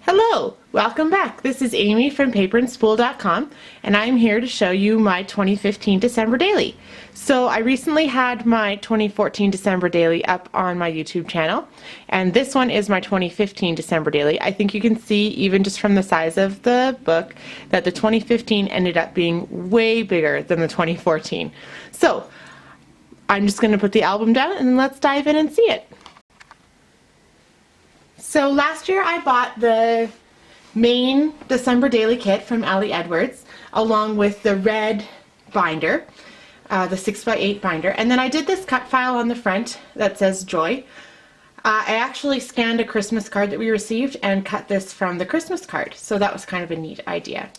Hello, welcome back. This is Amy from paperandspool.com and I'm here to show you my 2015 December daily. So I recently had my 2014 December daily up on my YouTube channel, and this one is my 2015 December daily. I think you can see even just from the size of the book that the 2015 ended up being way bigger than the 2014. So I'm just going to put the album down and let's dive in and see it. So last year I bought the main December daily kit from Ali Edwards along with the red binder, the 6x8 binder, and then I did this cut file on the front that says Joy. I actually scanned a Christmas card that we received and cut this from the Christmas card, so that was kind of a neat idea.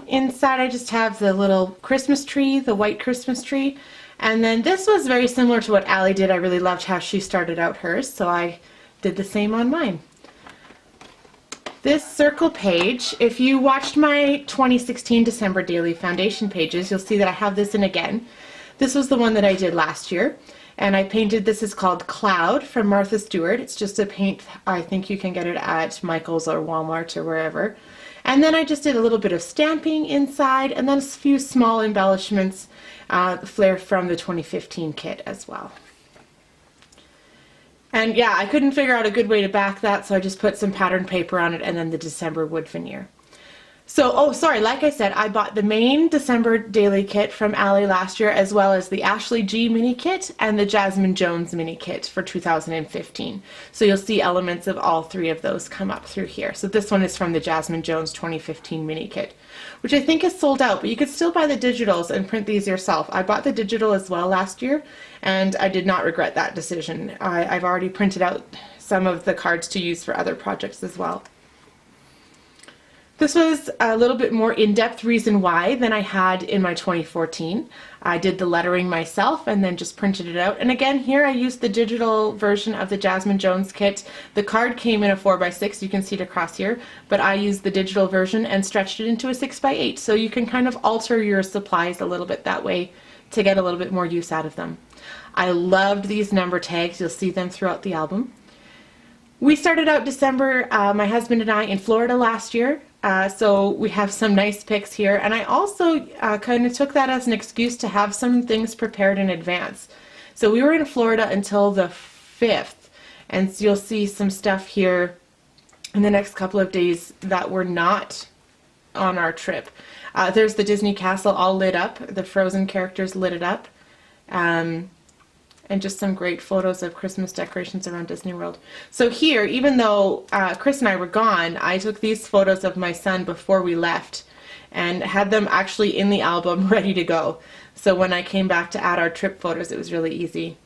Inside I just have the little Christmas tree, the white Christmas tree, and then this was very similar to what Ali did. I really loved how she started out hers, so I did the same on mine. This circle page, if you watched my 2016 December daily foundation pages, you'll see that I have this in again. This was the one that I did last year, and I painted, this is called Cloud from Martha Stewart. It's just a paint, I think you can get it at Michael's or Walmart or wherever. And then I just did a little bit of stamping inside, and then a few small embellishments, flair from the 2015 kit as well. And yeah, I couldn't figure out a good way to back that, so I just put some patterned paper on it and then the December wood veneer. So, oh sorry, like I said, I bought the main December daily kit from Ali last year, as well as the Ashley G mini kit and the Jasmine Jones mini kit for 2015. So you'll see elements of all three of those come up through here. So this one is from the Jasmine Jones 2015 mini kit, which I think is sold out, but you could still buy the digitals and print these yourself. I bought the digital as well last year, and I did not regret that decision. I've already printed out some of the cards to use for other projects as well. This was a little bit more in-depth reason why than I had in my 2014. I did the lettering myself and then just printed it out. And again, here I used the digital version of the Jasmine Jones kit. The card came in a 4x6, you can see it across here, but I used the digital version and stretched it into a 6x8. So you can kind of alter your supplies a little bit that way to get a little bit more use out of them. I loved these number tags. You'll see them throughout the album. We started out December, my husband and I, in Florida last year. So we have some nice pics here, and I also kind of took that as an excuse to have some things prepared in advance. So we were in Florida until the 5th, and so you'll see some stuff here in the next couple of days that were not on our trip. There's the Disney castle all lit up, the Frozen characters lit it up, and just some great photos of Christmas decorations around Disney World. So here, even though Chris and I were gone, I took these photos of my son before we left and had them actually in the album ready to go. So when I came back to add our trip photos, it was really easy.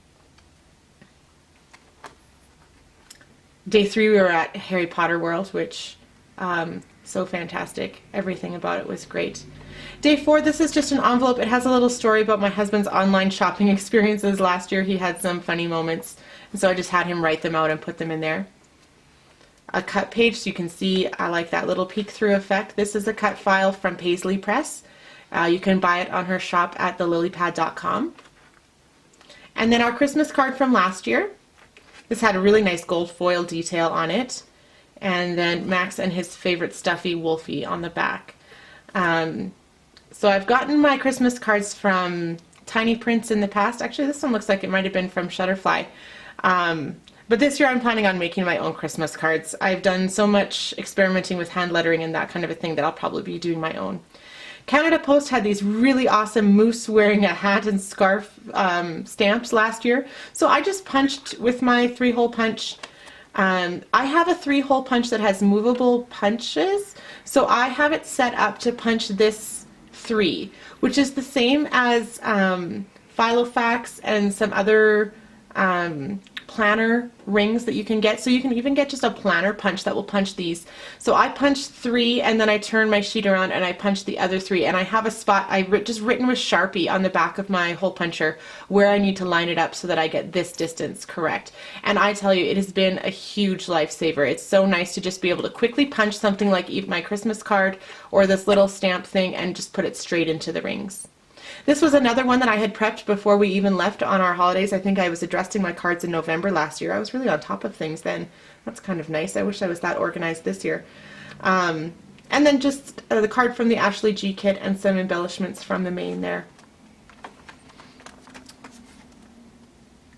Day 3 we were at Harry Potter World, which so fantastic. Everything about it was great. Day 4, this is just an envelope. It has a little story about my husband's online shopping experiences last year. He had some funny moments, and so I just had him write them out and put them in there. A cut page, so you can see I like that little peek through effect. This is a cut file from Paisley Press. You can buy it on her shop at thelilypad.com. And then our Christmas card from last year. This had a really nice gold foil detail on it. And then Max and his favorite stuffy Wolfie on the back. So I've gotten my Christmas cards from Tiny Prints in the past. Actually, this one looks like it might have been from Shutterfly. But this year I'm planning on making my own Christmas cards. I've done so much experimenting with hand lettering and that kind of a thing that I'll probably be doing my own. Canada Post had these really awesome moose wearing a hat and scarf stamps last year. So I just punched with my 3-hole punch. I have a 3-hole punch that has movable punches, so I have it set up to punch this 3, which is the same as Filofax and some other planner rings that you can get. So you can even get just a planner punch that will punch these. So I punched 3 and then I turn my sheet around and I punch the other 3, and I have a spot just written with Sharpie on the back of my hole puncher where I need to line it up so that I get this distance correct. And I tell you, it has been a huge lifesaver. It's so nice to just be able to quickly punch something like my Christmas card or this little stamp thing and just put it straight into the rings. This was another one that I had prepped before we even left on our holidays. I think I was addressing my cards in November last year. I was really on top of things then. That's kind of nice. I wish I was that organized this year. And then just the card from the Ashley G kit and some embellishments from the main there.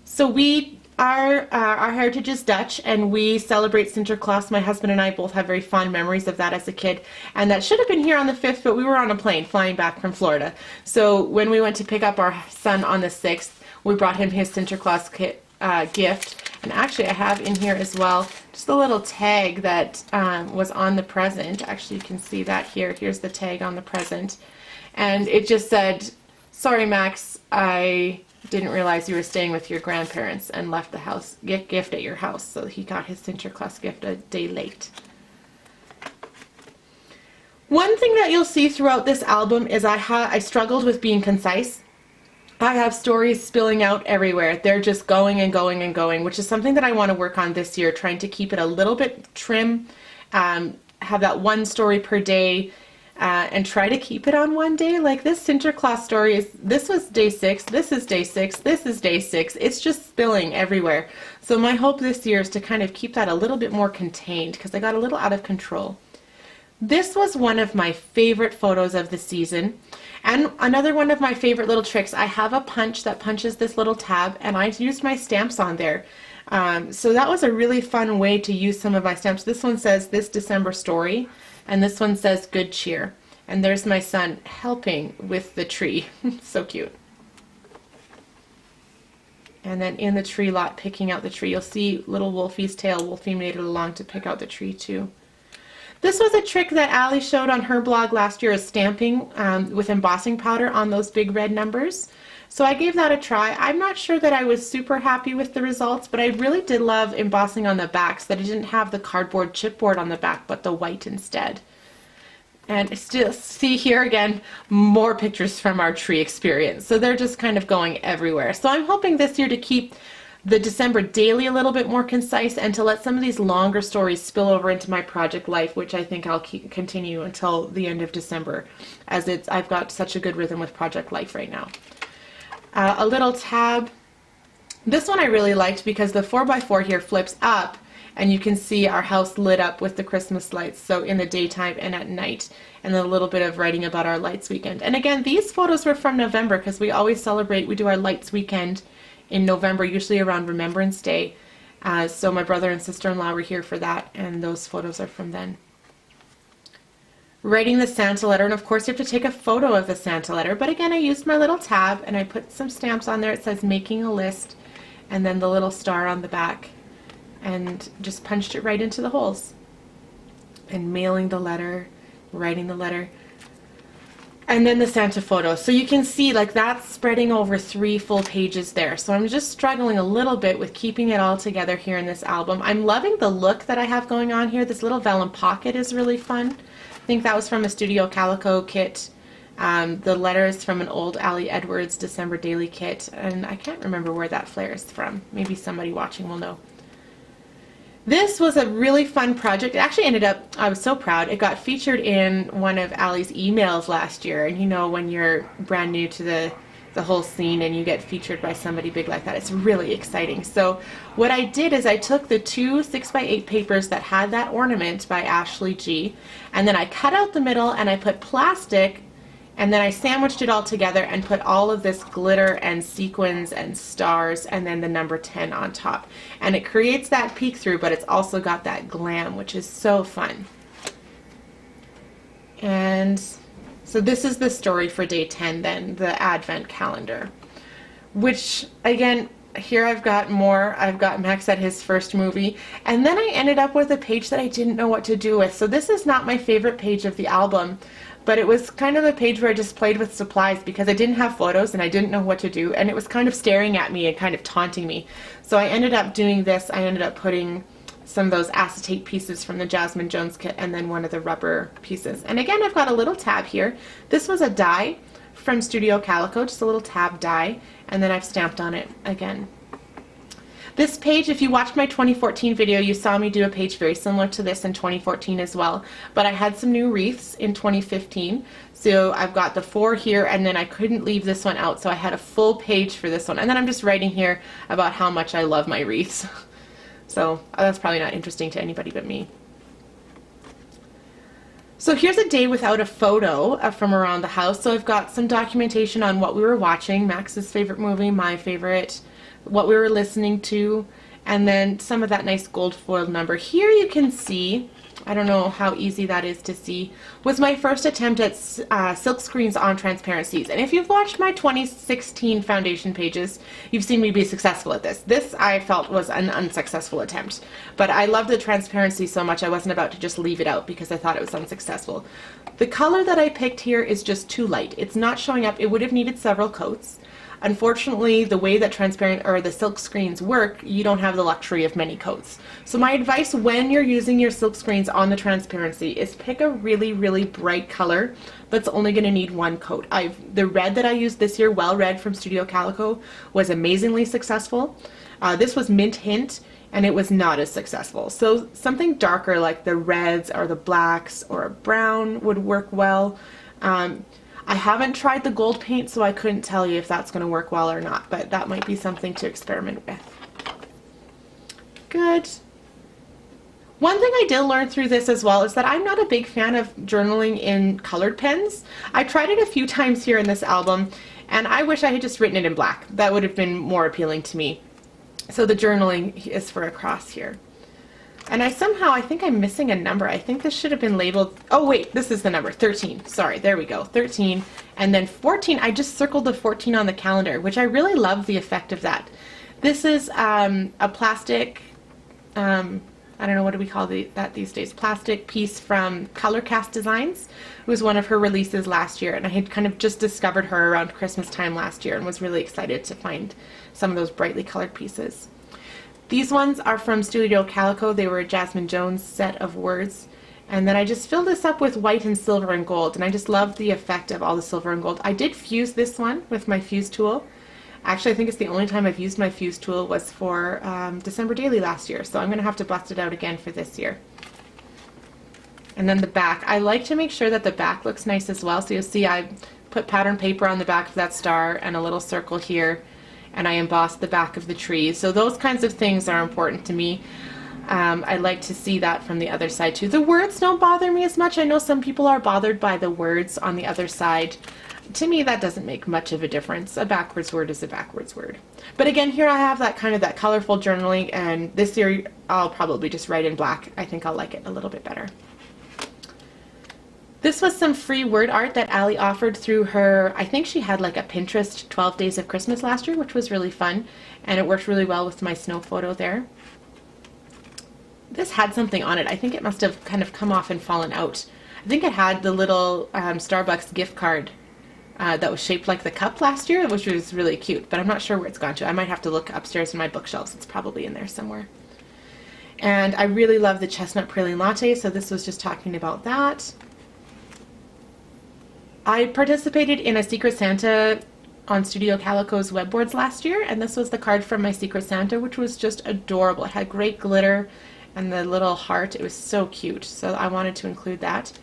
So our heritage is Dutch, and we celebrate Sinterklaas. My husband and I both have very fond memories of that as a kid, and that should have been here on the 5th, but we were on a plane flying back from Florida. So when we went to pick up our son on the 6th, we brought him his Sinterklaas kit, gift, and actually I have in here as well just a little tag that was on the present. Actually, you can see that here. Here's the tag on the present, and it just said, "Sorry, Max, I didn't realize you were staying with your grandparents and left the house gift at your house." So he got his Sinterklaas gift a day late. One thing that you'll see throughout this album is I struggled with being concise. I have stories spilling out everywhere. They're just going and going and going, which is something that I want to work on this year, trying to keep it a little bit trim, have that one story per day, and try to keep it on one day. Like this Sinterklaas story this was day 6, this is day 6, this is day 6. It's just spilling everywhere. So my hope this year is to kind of keep that a little bit more contained, because I got a little out of control. This was one of my favorite photos of the season, and another one of my favorite little tricks. I have a punch that punches this little tab, and I used my stamps on there. So that was a really fun way to use some of my stamps. This one says "This December Story," and this one says "Good Cheer." And there's my son helping with the tree. So cute. And then in the tree lot, picking out the tree, you'll see little Wolfie's tail. Wolfie made it along to pick out the tree too. This was a trick that Allie showed on her blog last year, is stamping with embossing powder on those big red numbers. So I gave that a try. I'm not sure that I was super happy with the results, but I really did love embossing on the back, so that it didn't have the cardboard chipboard on the back, but the white instead. And still see here again, more pictures from our tree experience. So they're just kind of going everywhere. So I'm hoping this year to keep the December daily a little bit more concise, and to let some of these longer stories spill over into my project life, which I think I'll continue until the end of December, as I've got such a good rhythm with project life right now. A little tab. This one I really liked because the 4x4 here flips up, and you can see our house lit up with the Christmas lights, so in the daytime and at night, and then a little bit of writing about our lights weekend. And again, these photos were from November, because we always we do our lights weekend in November, usually around Remembrance Day. So my brother and sister-in-law were here for that, and those photos are from then. Writing the Santa letter, and of course you have to take a photo of the Santa letter, but again I used my little tab and I put some stamps on there. It says "Making a List," and then the little star on the back, and just punched it right into the holes. And mailing the letter, writing the letter, and then the Santa photo. So you can see like that's spreading over 3 full pages there. So I'm just struggling a little bit with keeping it all together here in this album. I'm loving the look that I have going on here. This little vellum pocket is really fun. I think that was from a Studio Calico kit. The letter is from an old Allie Edwards December Daily kit, and I can't remember where that flare is from. Maybe somebody watching will know. This was a really fun project. It actually ended up, I was so proud, it got featured in one of Allie's emails last year. And you know, when you're brand new to the whole scene and you get featured by somebody big like that, it's really exciting. So what I did is I took the 2 6x8 papers that had that ornament by Ashley G, and then I cut out the middle and I put plastic, and then I sandwiched it all together and put all of this glitter and sequins and stars, and then the number 10 on top. And it creates that peek through, but it's also got that glam, which is so fun. And so this is the story for day 10 then, the Advent calendar, which again, here I've got more. I've got Max at his first movie, and then I ended up with a page that I didn't know what to do with. So this is not my favorite page of the album, but it was kind of a page where I just played with supplies because I didn't have photos and I didn't know what to do, and it was kind of staring at me and kind of taunting me. So I ended up doing this. I ended up putting some of those acetate pieces from the Jasmine Jones kit, and then one of the rubber pieces. And again, I've got a little tab here. This was a die from Studio Calico, just a little tab die, and then I've stamped on it again. This page, if you watched my 2014 video, you saw me do a page very similar to this in 2014 as well, but I had some new wreaths in 2015. So I've got the 4 here, and then I couldn't leave this one out, so I had a full page for this one. And then I'm just writing here about how much I love my wreaths. So that's probably not interesting to anybody but me. So here's a day without a photo from around the house. So I've got some documentation on what we were watching, Max's favorite movie, my favorite, what we were listening to, and then some of that nice gold foiled number. Here you can see, I don't know how easy that is to see, was my first attempt at silk screens on transparencies. And if you've watched my 2016 foundation pages, you've seen me be successful at this. This I felt was an unsuccessful attempt, but I loved the transparency so much I wasn't about to just leave it out because I thought it was unsuccessful. The color that I picked here is just too light. It's not showing up. It would have needed several coats. Unfortunately, the way that transparent or the silk screens work, you don't have the luxury of many coats. So my advice when you're using your silk screens on the transparency is pick a really, really bright color that's only going to need 1 coat. The red that I used this year, Well Red from Studio Calico, was amazingly successful. This was Mint Hint, and it was not as successful. So something darker like the reds or the blacks or a brown would work well. I haven't tried the gold paint, so I couldn't tell you if that's going to work well or not, but that might be something to experiment with. Good. One thing I did learn through this as well is that I'm not a big fan of journaling in colored pens. I tried it a few times here in this album, and I wish I had just written it in black. That would have been more appealing to me. So the journaling is for across here. And I think I'm missing a number. I think this should have been labeled, oh wait, this is the number, 13. Sorry, there we go, 13. And then 14, I just circled the 14 on the calendar, which I really love the effect of that. This is a plastic, I don't know, what do we call that these days? Plastic piece from Color Cast Designs. It was one of her releases last year, and I had kind of just discovered her around Christmas time last year and was really excited to find some of those brightly colored pieces. These ones are from Studio Calico. They were a Jasmine Jones set of words. And then I just filled this up with white and silver and gold, and I just loved the effect of all the silver and gold. I did fuse this one with my fuse tool. Actually, I think it's the only time I've used my fuse tool was for December Daily last year, so I'm going to have to bust it out again for this year. And then the back. I like to make sure that the back looks nice as well, so you'll see I put pattern paper on the back of that star and a little circle here, and I embossed the back of the tree. So those kinds of things are important to me. I like to see that from the other side too. The words don't bother me as much. I know some people are bothered by the words on the other side. To me, that doesn't make much of a difference. A backwards word is a backwards word. But again, here I have that kind of that colorful journaling, and this year I'll probably just write in black. I think I'll like it a little bit better. This was some free word art that Allie offered through her, I think she had like a Pinterest 12 Days of Christmas last year, which was really fun, and it worked really well with my snow photo there. This had something on it. I think it must have kind of come off and fallen out. I think it had the little Starbucks gift card that was shaped like the cup last year, which was really cute, but I'm not sure where it's gone to. I might have to look upstairs in my bookshelves. It's probably in there somewhere. And I really love the chestnut praline latte, so this was just talking about that. I participated in a Secret Santa on Studio Calico's web boards last year, and this was the card from my Secret Santa, which was just adorable. It had great glitter and the little heart. It was so cute, so I wanted to include that.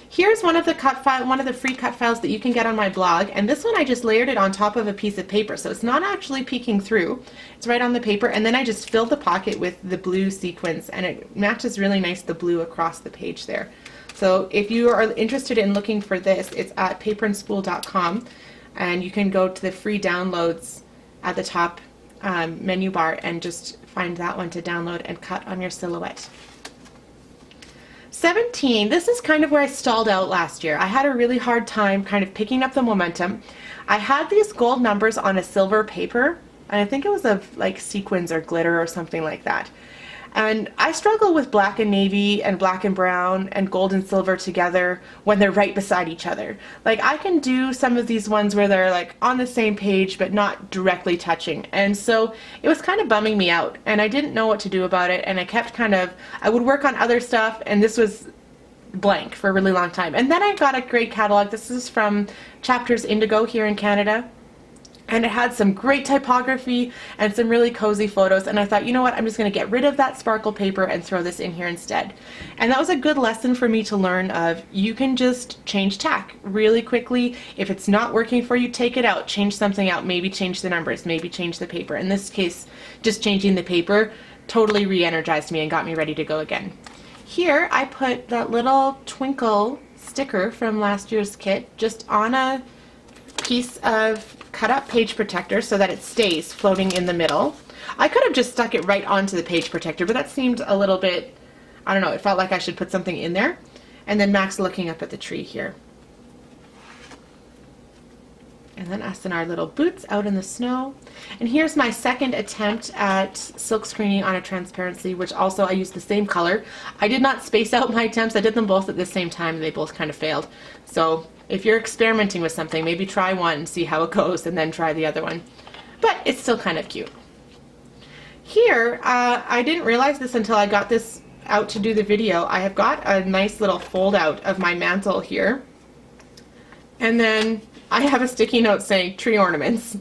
Here's one of the free cut files that you can get on my blog, and this one I just layered it on top of a piece of paper, so it's not actually peeking through. It's right on the paper, and then I just filled the pocket with the blue sequins, and it matches really nice the blue across the page there. So if you are interested in looking for this, it's at paperandspool.com, and you can go to the free downloads at the top menu bar and just find that one to download and cut on your silhouette. 17, this is kind of where I stalled out last year. I had a really hard time kind of picking up the momentum. I had these gold numbers on a silver paper, and I think it was of like sequins or glitter or something like that. And I struggle with black and navy and black and brown and gold and silver together when they're right beside each other. Like I can do some of these ones where they're like on the same page but not directly touching. And so it was kind of bumming me out, and I didn't know what to do about it, and I kept I would work on other stuff, and this was blank for a really long time. And then I got a great catalog. This is from Chapters Indigo here in Canada. And it had some great typography and some really cozy photos. And I thought, you know what, I'm just going to get rid of that sparkle paper and throw this in here instead. And that was a good lesson for me to learn of, you can just change tack really quickly. If it's not working for you, take it out, change something out, maybe change the numbers, maybe change the paper. In this case, just changing the paper totally re-energized me and got me ready to go again. Here I put that little twinkle sticker from last year's kit just on a piece of cut up page protector so that it stays floating in the middle. I could have just stuck it right onto the page protector, but that seemed a little bit, I don't know, it felt like I should put something in there. And then Max looking up at the tree here. And then us in our little boots out in the snow. And here's my second attempt at silk screening on a transparency, which also I used the same color. I did not space out my attempts. I did them both at the same time. They both kind of failed. So if you're experimenting with something, maybe try one, see how it goes, and then try the other one. But it's still kind of cute. Here, I didn't realize this until I got this out to do the video. I have got a nice little fold out of my mantle here. And then I have a sticky note saying tree ornaments.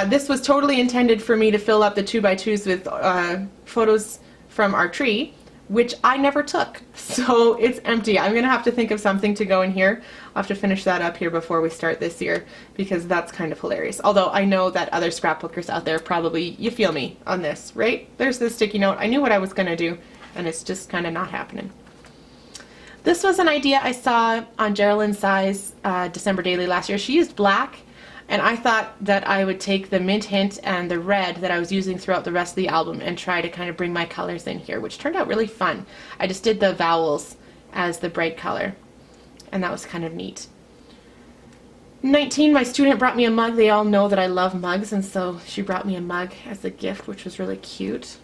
This was totally intended for me to fill up the 2x2s with photos from our tree, which I never took. So it's empty. I'm gonna have to think of something to go in here. I'll have to finish that up here before we start this year, because that's kind of hilarious. Although I know that other scrapbookers out there probably, you feel me on this, right? There's the sticky note. I knew what I was gonna do, and it's just kind of not happening. This was an idea I saw on Geraldine Sai's December Daily last year. She used black, and I thought that I would take the mint hint and the red that I was using throughout the rest of the album and try to kind of bring my colors in here, which turned out really fun. I just did the vowels as the bright color, and that was kind of neat. 19, my student brought me a mug. They all know that I love mugs, and so she brought me a mug as a gift, which was really cute.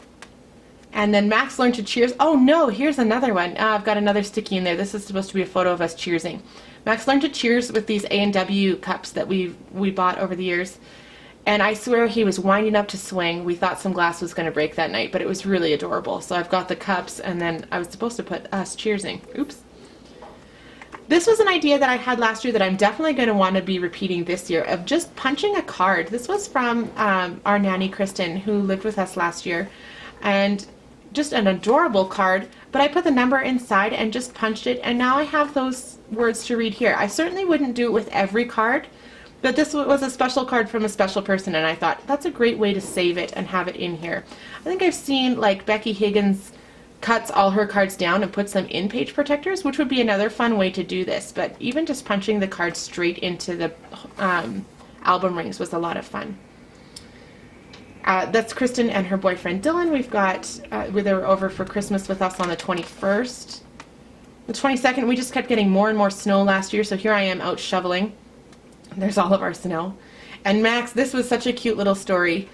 And then Max learned to cheers. Oh no, here's another one. I've got another sticky in there. This is supposed to be a photo of us cheersing. Max learned to cheers with these A&W cups that we bought over the years. And I swear he was winding up to swing. We thought some glass was going to break that night, but it was really adorable. So I've got the cups, and then I was supposed to put us cheersing. Oops. This was an idea that I had last year that I'm definitely going to want to be repeating this year, of just punching a card. This was from our nanny, Kristen, who lived with us last year. And just an adorable card, but I put the number inside and just punched it, and now I have those words to read here. I certainly wouldn't do it with every card, but this was a special card from a special person, and I thought that's a great way to save it and have it in here. I think I've seen like Becky Higgins cuts all her cards down and puts them in page protectors, which would be another fun way to do this, but even just punching the cards straight into the album rings was a lot of fun. That's Kristen and her boyfriend Dylan. We've got, they were over for Christmas with us on the 21st. The 22nd, we just kept getting more and more snow last year, so here I am out shoveling. There's all of our snow. And Max, this was such a cute little story.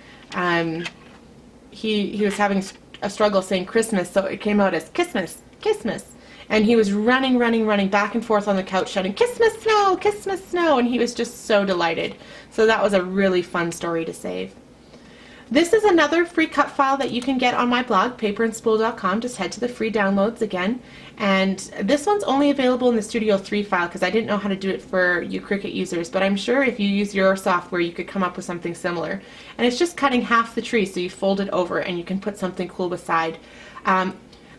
He was having a struggle saying Christmas, so it came out as Kissmas, Kissmas. And he was running back and forth on the couch shouting, Kissmas snow, and he was just so delighted. So that was a really fun story to save. This is another free cut file that you can get on my blog, paperandspool.com. Just head to the free downloads again. And this one's only available in the Studio 3 file because I didn't know how to do it for you Cricut users, but I'm sure if you use your software you could come up with something similar. And it's just cutting half the tree, so you fold it over and you can put something cool beside.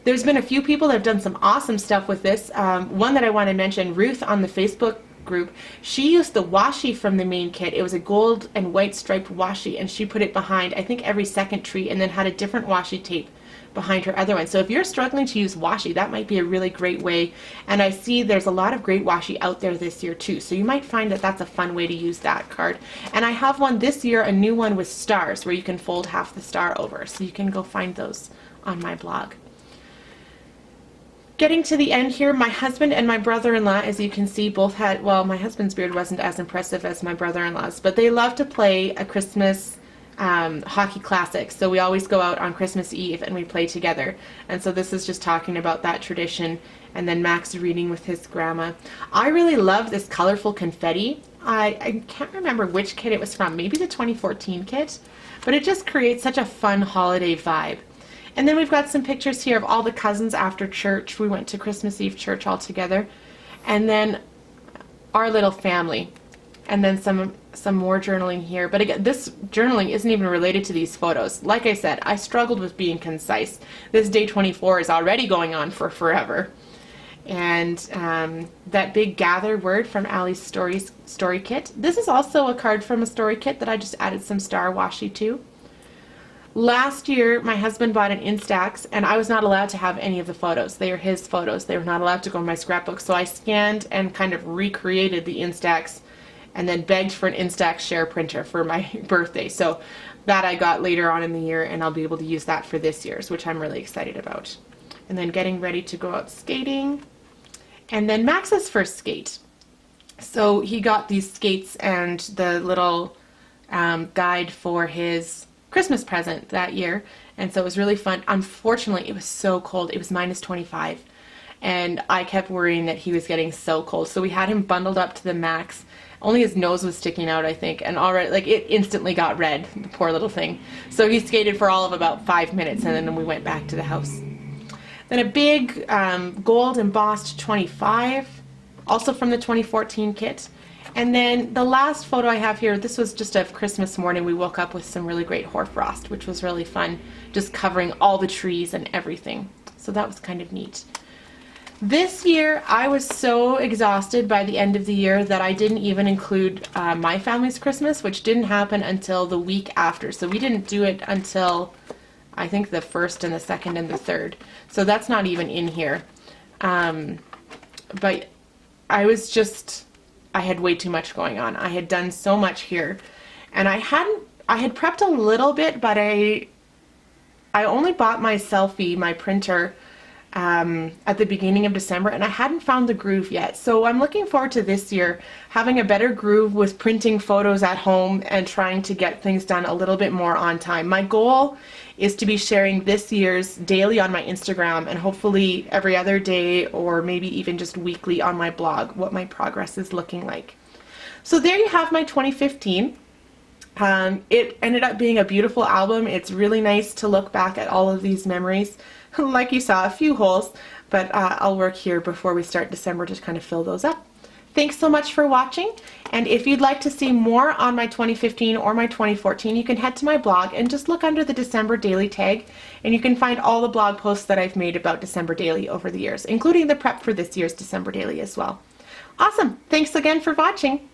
There's been a few people that have done some awesome stuff with this. One that I want to mention, Ruth on the Facebook group, she used the washi from the main kit. It was a gold and white striped washi, and she put it behind I think every second tree, and then had a different washi tape behind her other one. So if you're struggling to use washi, that might be a really great way. And I see there's a lot of great washi out there this year too, so you might find that that's a fun way to use that card. And I have one this year, a new one with stars, where you can fold half the star over, so you can go find those on my blog. Getting to the end here, my husband and my brother-in-law, as you can see, both had, well, my husband's beard wasn't as impressive as my brother-in-law's, but they love to play a Christmas hockey classic. So we always go out on Christmas Eve and we play together. And so this is just talking about that tradition. And then Max reading with his grandma. I really love this colorful confetti. I can't remember which kit it was from, maybe the 2014 kit, but it just creates such a fun holiday vibe. And then we've got some pictures here of all the cousins after church. We went to Christmas Eve church all together. And then our little family. And then some some more journaling here. But again, this journaling isn't even related to these photos. Like I said, I struggled with being concise. This day 24 is already going on for forever. And that big gather word from Allie's story kit. This is also a card from a story kit that I just added some star washi to. Last year, my husband bought an Instax, and I was not allowed to have any of the photos. They are his photos. They were not allowed to go in my scrapbook. So I scanned and kind of recreated the Instax and then begged for an Instax share printer for my birthday. So that I got later on in the year, and I'll be able to use that for this year's, which I'm really excited about. And then getting ready to go out skating. And then Max's first skate. So he got these skates and the little guide for his Christmas present that year, and so it was really fun. Unfortunately, it was so cold. It was -25, and I kept worrying that he was getting so cold. So we had him bundled up to the max. Only his nose was sticking out, I think, and already, like, it instantly got red, the poor little thing. So he skated for all of about 5 minutes, and then we went back to the house. Then a big gold embossed 25, also from the 2014 kit. And then the last photo I have here, this was just of Christmas morning. We woke up with some really great hoarfrost, which was really fun, just covering all the trees and everything. So that was kind of neat. This year, I was so exhausted by the end of the year that I didn't even include my family's Christmas, which didn't happen until the week after. So we didn't do it until, I think, the 1st and the 2nd and the 3rd. So that's not even in here. But I was just... I had way too much going on. I had done so much here, and I had prepped a little bit, but I only bought my printer, at the beginning of December, and I hadn't found the groove yet. So I'm looking forward to this year having a better groove with printing photos at home and trying to get things done a little bit more on time. My goal is to be sharing this year's daily on my Instagram, and hopefully every other day, or maybe even just weekly on my blog, what my progress is looking like. So there you have my 2015. It ended up being a beautiful album. It's really nice to look back at all of these memories. Like you saw, a few holes, but I'll work here before we start December to kind of fill those up. Thanks so much for watching, and if you'd like to see more on my 2015 or my 2014, you can head to my blog and just look under the December Daily tag, and you can find all the blog posts that I've made about December Daily over the years, including the prep for this year's December Daily as well. Awesome! Thanks again for watching!